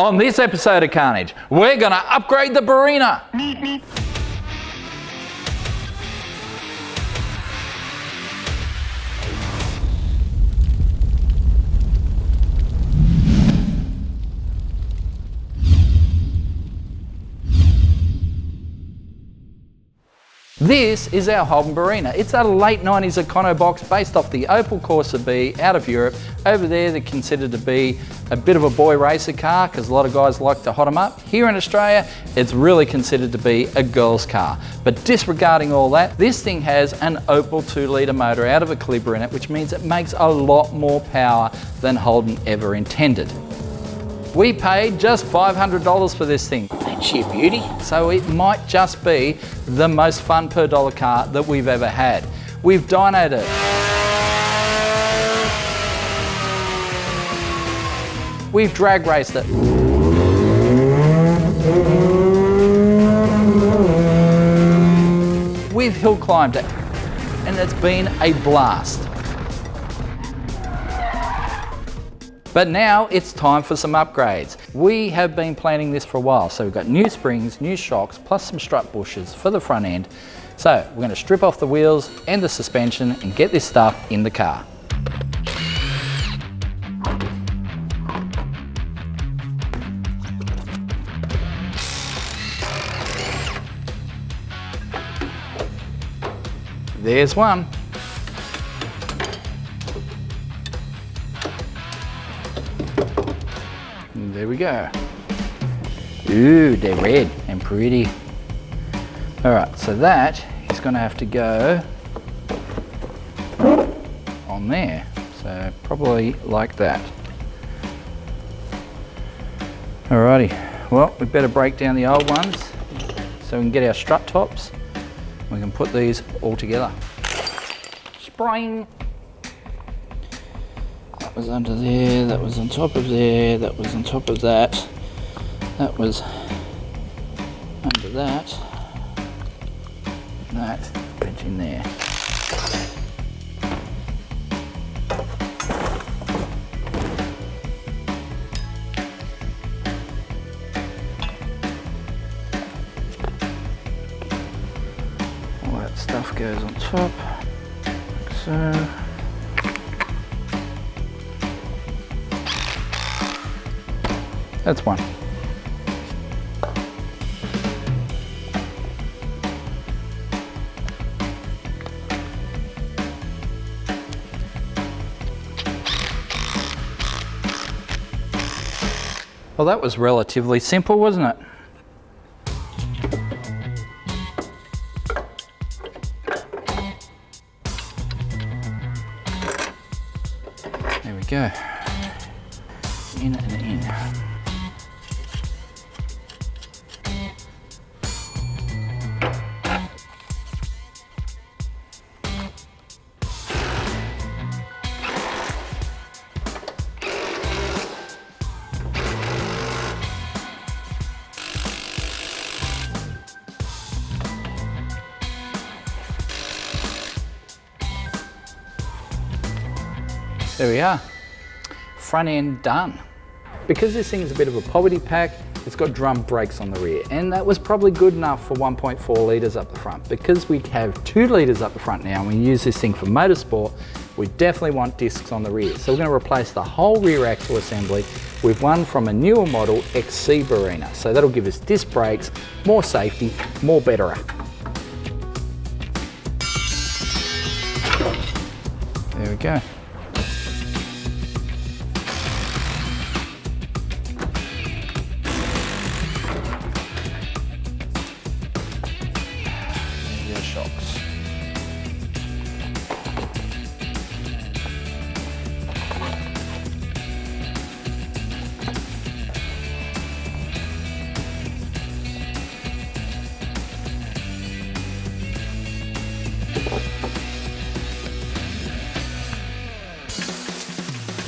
On this episode of Carnage, we're gonna upgrade the Barina. This is our Holden Barina. It's a late 90s Econo box based off the Opel Corsa B out of Europe. Over there they're considered to be a bit of a boy racer car because a lot of guys like to hot them up. Here in Australia it's really considered to be a girl's car. But disregarding all that, this thing has an Opel 2-litre motor out of a Calibra in it, which means it makes a lot more power than Holden ever intended. We paid just $500 for this thing. Ain't she a beauty? So it might just be the most fun per dollar car that we've ever had. We've dynoed it. We've drag raced it. We've hill climbed it. And it's been a blast. But now it's time for some upgrades. We have been planning this for a while, so we've got new springs, new shocks, plus some strut bushes for the front end. So we're going to strip off the wheels and the suspension and get this stuff in the car. There's one. There we go. Ooh, they're red and pretty. All right, so that is going to have to go on there. So probably like that. Alrighty, well, we better break down the old ones so we can get our strut tops. We can put these all together. Spring. That was under there, that was on top of there, that was on top of that, that was under that, that went in there. All that stuff goes on top, like so. That's one. Well, that was relatively simple, wasn't it? There we go. In and in. There we are, front end done. Because this thing's a bit of a poverty pack, it's got drum brakes on the rear, and that was probably good enough for 1.4 litres up the front. Because we have 2 litres up the front now and we use this thing for motorsport, we definitely want discs on the rear. So we're going to replace the whole rear axle assembly with one from a newer model XC Barina. So that'll give us disc brakes, more safety, more betterer. There we go. Shocks.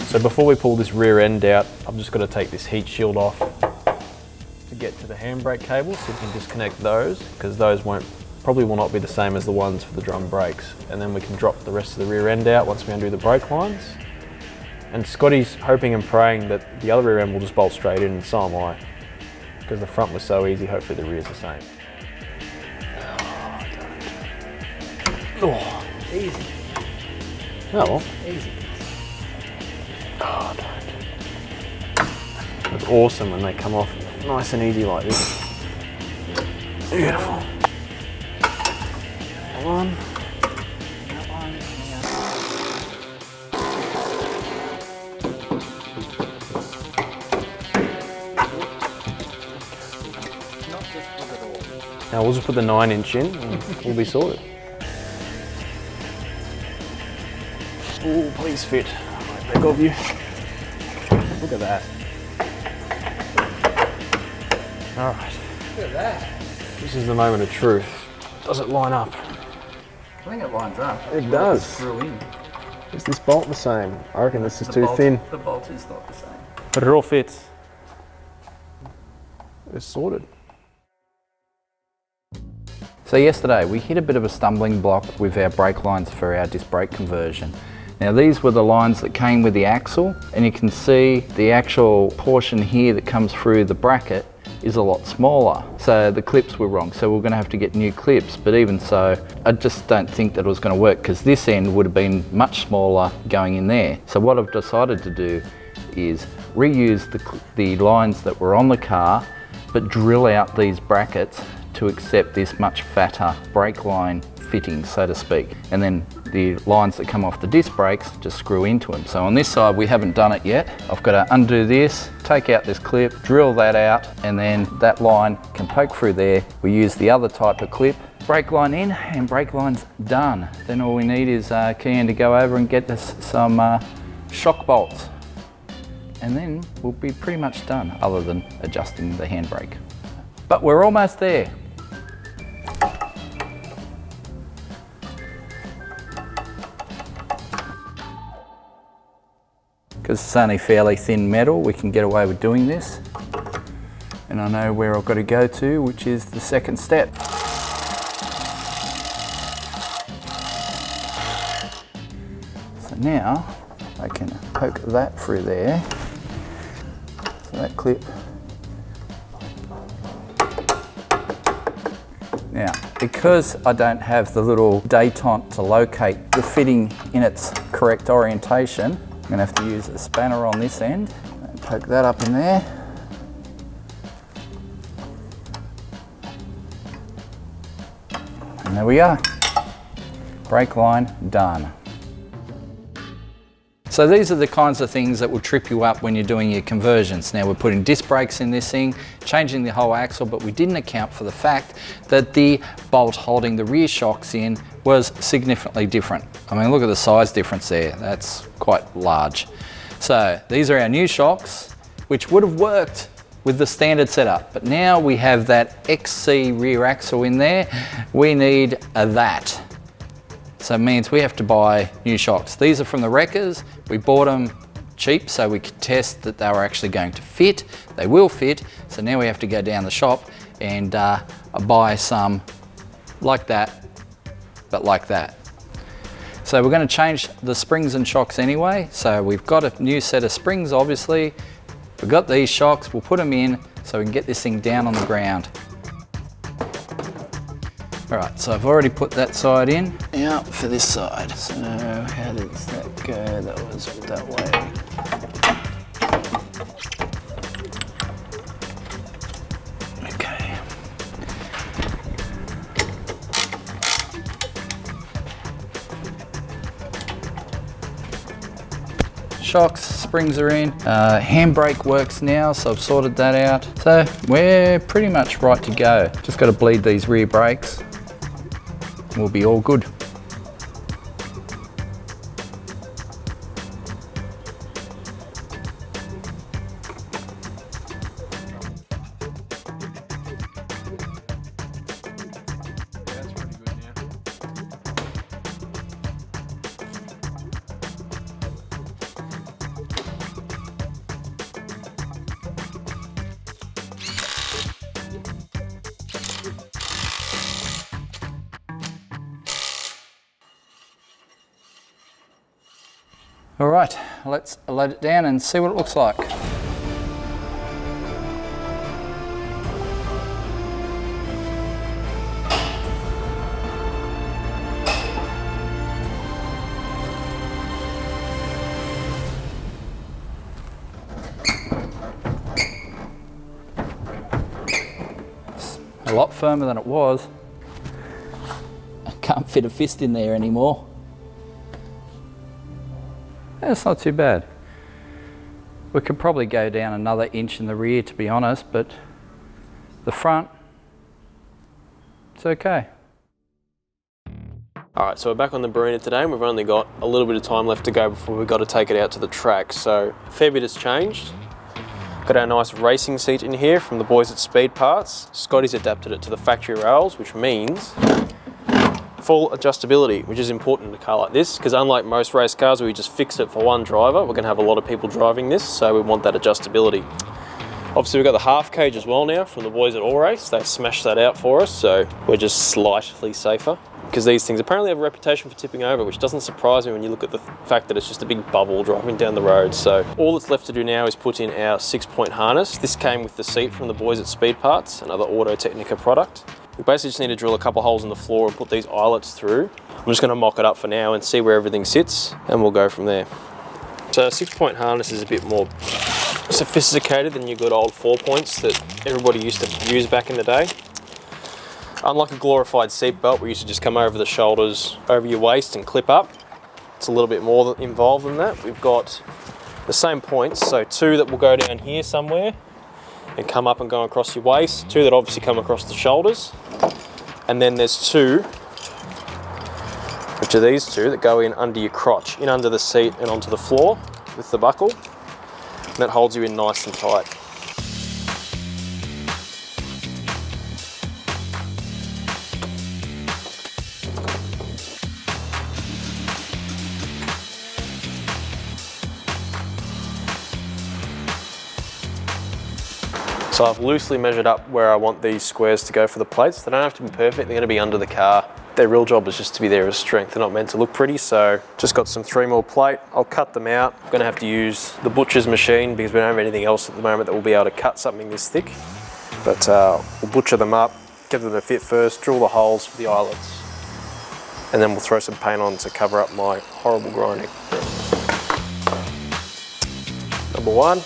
So before we pull this rear end out, I'm just going to take this heat shield off to get to the handbrake cable, so we can disconnect those, because those probably will not be the same as the ones for the drum brakes. And then we can drop the rest of the rear end out once we undo the brake lines. And Scotty's hoping and praying that the other rear end will just bolt straight in, and so am I. Because the front was so easy, hopefully the rear's the same. Oh, Easy. oh well. Easy. Oh, don't. It's awesome when they come off nice and easy like this. Beautiful. One. Now we'll just put the 9" in and we'll be sorted. Oh, please fit. I beg of you. Look at that. All right. Look at that. This is the moment of truth. Does it line up? I think it lines up. It does. Screw in. Is this bolt the same? I reckon this is too thin. The bolt is not the same. But it all fits. It's sorted. So yesterday we hit a bit of a stumbling block with our brake lines for our disc brake conversion. Now these were the lines that came with the axle, and you can see the actual portion here that comes through the bracket is a lot smaller. So the clips were wrong, so we're going to have to get new clips. But even so, I just don't think that it was going to work, because this end would have been much smaller going in there. So what I've decided to do is reuse the lines that were on the car, but drill out these brackets to accept this much fatter brake line fitting, so to speak. And then the lines that come off the disc brakes just screw into them. So on this side we haven't done it yet. I've got to undo this, take out this clip, drill that out, and then that line can poke through there. We use the other type of clip, brake line in, and brake line's done. Then all we need is Kian to go over and get us some shock bolts. And then we'll be pretty much done, other than adjusting the handbrake. But we're almost there. Because it's only fairly thin metal, we can get away with doing this. And I know where I've got to go to, which is the second step. So now I can poke that through there. So that clip. Now, because I don't have the little détente to locate the fitting in its correct orientation, I'm going to have to use a spanner on this end and poke that up in there. And there we are. Brake line done. So these are the kinds of things that will trip you up when you're doing your conversions. Now we're putting disc brakes in this thing, changing the whole axle, but we didn't account for the fact that the bolt holding the rear shocks in was significantly different. I mean, look at the size difference there. That's quite large. So these are our new shocks, which would have worked with the standard setup, but now we have that XC rear axle in there. We need that. So it means we have to buy new shocks. These are from the wreckers. We bought them cheap so we could test that they were actually going to fit. They will fit. So now we have to go down the shop and buy some like that, but like that. So we're going to change the springs and shocks anyway. So we've got a new set of springs, obviously. We've got these shocks, we'll put them in so we can get this thing down on the ground. All right, so I've already put that side in. Now for this side. So how does that go? That was that way. Okay. Shocks, springs are in. Handbrake works now, so I've sorted that out. So we're pretty much right to go. Just got to bleed these rear brakes. We'll be all good. All right, let's load it down and see what it looks like. A lot firmer than it was. I can't fit a fist in there anymore. That's not too bad. We could probably go down another inch in the rear, to be honest, but the front, it's okay. All right, so we're back on the Barina today and we've only got a little bit of time left to go before we've got to take it out to the track. So a fair bit has changed. Got our nice racing seat in here from the boys at Speed Parts. Scotty's adapted it to the factory rails, which means full adjustability, which is important in a car like this, because unlike most race cars where we just fix it for one driver, we're going to have a lot of people driving this, so we want that adjustability. Obviously we've got the half cage as well now from the boys at All Race. They smashed that out for us, so we're just slightly safer, because these things apparently have a reputation for tipping over, which doesn't surprise me when you look at the fact that it's just a big bubble driving down the road. So all that's left to do now is put in our 6-point harness. This came with the seat from the boys at Speed Parts, another Auto Technica product. We basically just need to drill a couple holes in the floor and put these eyelets through. I'm just going to mock it up for now and see where everything sits, and we'll go from there. So a 6-point harness is a bit more sophisticated than your good old 4 points that everybody used to use back in the day. Unlike a glorified seat belt, we used to just come over the shoulders, over your waist and clip up. It's a little bit more involved than that. We've got the same points, so 2 that will go down here somewhere and come up and go across your waist, 2 that obviously come across the shoulders, and then there's 2, which are these 2 that go in under your crotch, in under the seat and onto the floor with the buckle, and that holds you in nice and tight. So I've loosely measured up where I want these squares to go for the plates. They don't have to be perfect, they're going to be under the car. Their real job is just to be there as strength. They're not meant to look pretty, so just got some 3mm plate. I'll cut them out. I'm going to have to use the butcher's machine because we don't have anything else at the moment that will be able to cut something this thick. But we'll butcher them up, get them to fit first, drill the holes for the eyelets, and then we'll throw some paint on to cover up my horrible grinding. Number 1.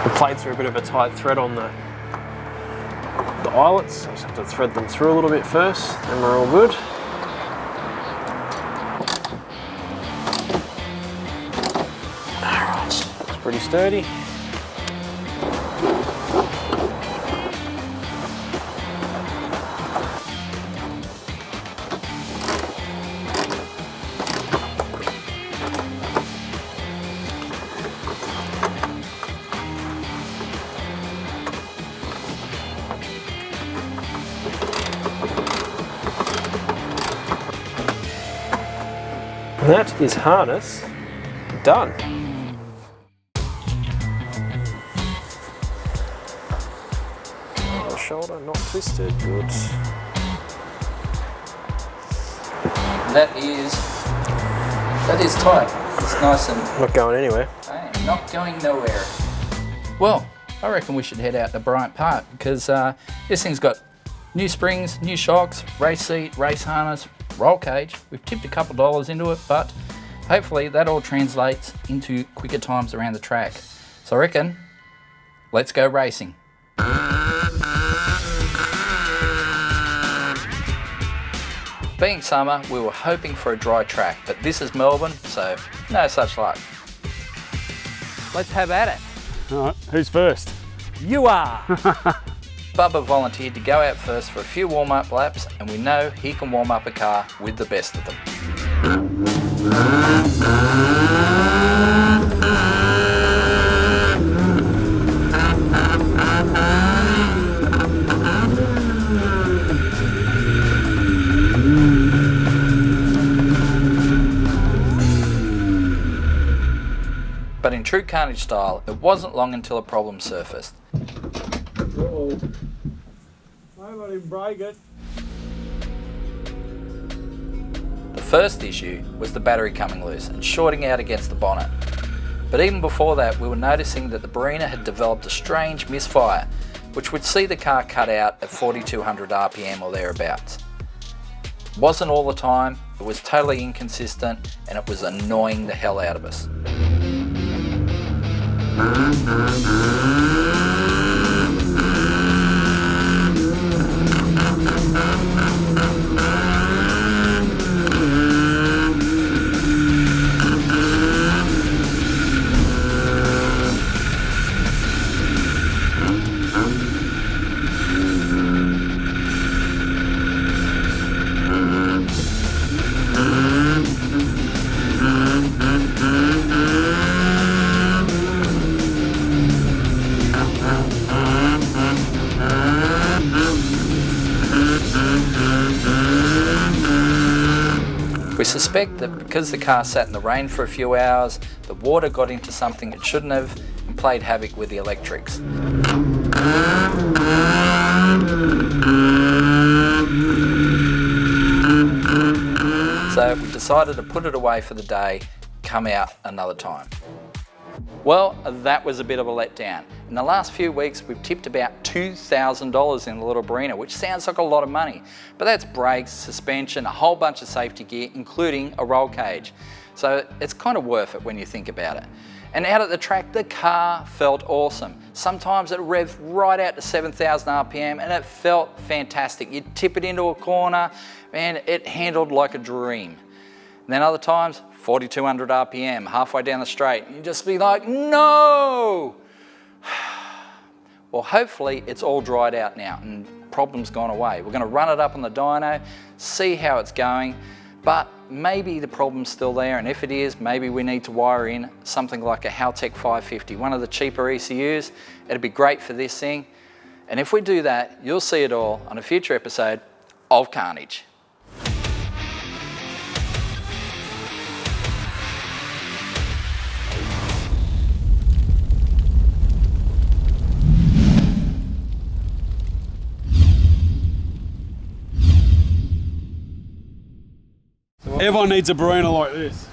The plates are a bit of a tight thread on the eyelets. I just have to thread them through a little bit first, and we're all good. Alright, looks pretty sturdy. And that is harness done. The shoulder not twisted, good. That is tight. It's nice and Not going anywhere. not going nowhere. Well, I reckon we should head out to Bryant Park because this thing's got new springs, new shocks, race seat, race harness, roll cage. We've tipped a couple dollars into it, but hopefully that all translates into quicker times around the track. So I reckon, let's go racing. Being summer, we were hoping for a dry track, but this is Melbourne, so no such luck. Let's have at it. All right, who's first? You are. Bubba volunteered to go out first for a few warm-up laps, and we know he can warm up a car with the best of them. But in true Carnage style, it wasn't long until a problem surfaced. Uh-oh. I let him break it. The first issue was the battery coming loose and shorting out against the bonnet. But even before that, we were noticing that the Barina had developed a strange misfire, which would see the car cut out at 4200 RPM or thereabouts. It wasn't all the time, it was totally inconsistent, and it was annoying the hell out of us. We suspect that because the car sat in the rain for a few hours, the water got into something it shouldn't have and played havoc with the electrics. So we decided to put it away for the day, come out another time. Well, that was a bit of a letdown. In the last few weeks, we've tipped about $2,000 in the little Barina, which sounds like a lot of money, but that's brakes, suspension, a whole bunch of safety gear, including a roll cage. So it's kind of worth it when you think about it. And out at the track, the car felt awesome. Sometimes it revved right out to 7,000 RPM and it felt fantastic. You'd tip it into a corner and it handled like a dream. And then other times, 4,200 RPM, halfway down the straight, you'd just be like, no! Well, hopefully it's all dried out now and problem's gone away. We're gonna run it up on the dyno, see how it's going, but maybe the problem's still there, and if it is, maybe we need to wire in something like a Haltech 550, one of the cheaper ECUs. It'd be great for this thing. And if we do that, you'll see it all on a future episode of Carnage. Everyone needs a Barina like this.